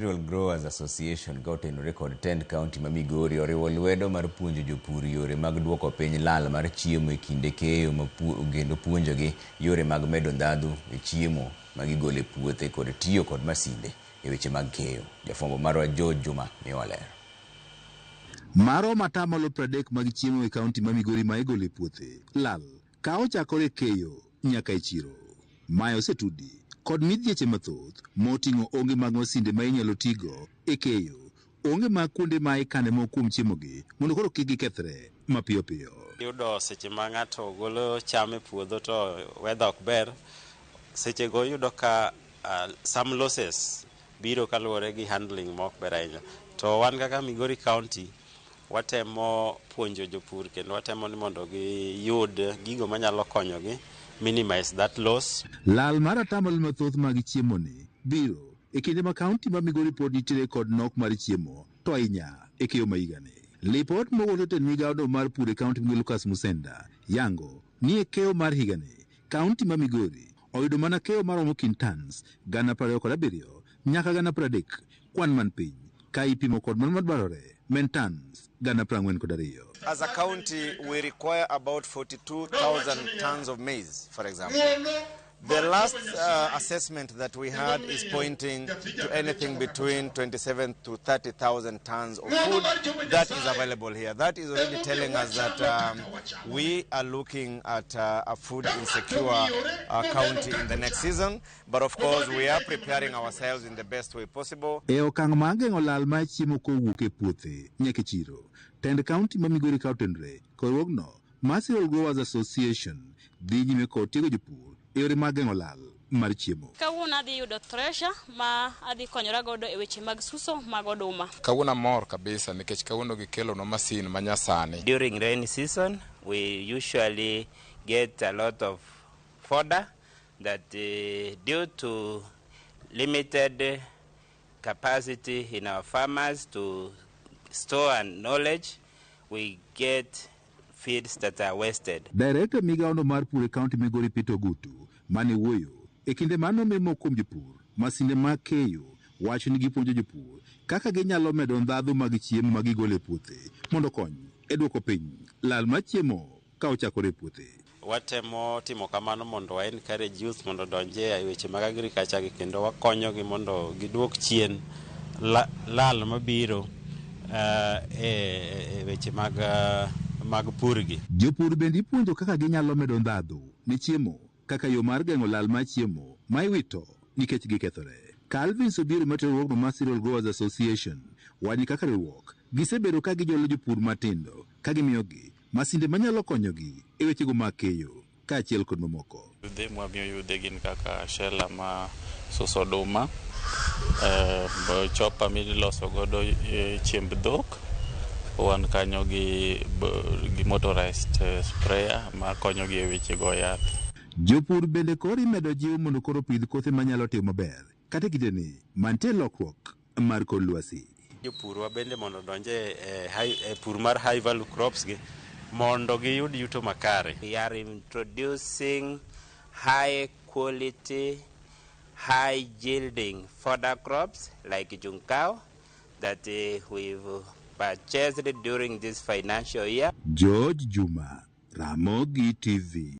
Rural Growers Association gotenore kod Tend County ma Migori oriwo lwedo mar puonjo jopur yore mag duoko piny lal mar chiemo e kinde keyo kendo puonjogi yore mag medo ndhadhu e chiemo ma gigolo e puothe kod tiyo kod masinde e weche mag keyo. Jafwambo marwa George Juma miyowa ler. Maromo atamalo 30 mag chiemo e kaunti ma Migori ma igolo e puothe lal ka ochakore keyo nyaka e chiro. Mae osetudi kod midhieche mathoth moting'o onge mag masinde ma inyalo tigo e keyo, onge mag kuonde ma ikane mo kuom chiemogi mondo koro kik gikethre mapiyo piyo. Yudo seche ma ng'ato golo cham e puodho to weather ok ber, seche go yudo ka some losses biro kaluwore gi handling ma ok ber ahinya. To wan kaka Migori County watemo puonjo jopur kendo watemo ni mondo giyud gigo manyalo konyogi minimize that loss. Lal mar atamalo mathoth mag chiemo ni biro e kinde ma kaunti ma Migori pod nitiere kod nok mar chiemo to ahinya e keyo ma higani. Lipot mogol e migawo mar pur e kaunti ma Lucas Musenda yango ni e keyo mar higani kaunti ma Migori oyudo mana keyo maromo kintans 27,000 nyaka 30,000 kwan man piny ka ipimo kod man madwarore mentans 42,000. As a county, we require about 42,000 tons of maize, for example. The last assessment that we had is pointing to anything between 27 to 30,000 tons of food that is available here. That is already telling us that we are looking at a food insecure county in the next season. But of course, we are preparing ourselves in the best way possible. E okang' ma geng'o lal ma chiemo kowuok e puothe nyaka chiro, Tend County ma Migori kaotenre korwogno Rural Growers Association dhi nyime kod tiego jopur e yore mag geng'o lal mar chiemo. Kawuono adhi yudo thresher ma adhi konyora godo e weche mag suso mag oduma. Kawuono mor kabisa nikech kawuono gikelo no masin manyasani. During rainy season, we usually get a lot of fodder that due to limited capacity in our farmers to store and knowledge, we get feeds that are wasted. Director migawo mar pur e kaunti Migori Peter Gutu mane wuoyo e kinde mano memo kuom jopur masinde mag keyo wacho ni gipuonjo jopur kaka ginyalo medo ndhadhu mag chiemo ma gigolo e puothe mondo kony e duoko piny lal mar chiemo ka ochakore e puothe. Watemo timo kamano mondo wa encourage youth mondo donje e weche mag agriculture kendo wakonyogi mondo giduok chien lal mabiro e weche mag purgi. Jopur bende ipuonjo kaka ginyalo medo ndhadhu ni chiemo kaka yo mar geng'o lal mar chiemo ma iwito nikech gikethore. Calvin Sobiro matero ma Rural Growers Association wani kaka riwruok gisebedo ka gijolo jopur matindo ka gimiyogi masinde manyalo konyogi e wechego mag keyo kaachiel kod mamoko. Yudhe mwamiyo yudhe gin kaka shela ma suso oduma, chopa miloso godo chiemb dhok, wan kanyo gi motorized sprayer ma konyogi e weche go yath. Jopur bende koro imedo jiw mondo koro pidh kothe manyalo timo maber kata kiteni mantie lokruok mar kor lwasi. Jopur wa bende mondo donje e pur mar high value crops gi mondo giyud yuto makare. We are introducing high quality, high yielding fodder crops like junkao that we've purchased during this financial year. George Juma, Ramogi TV.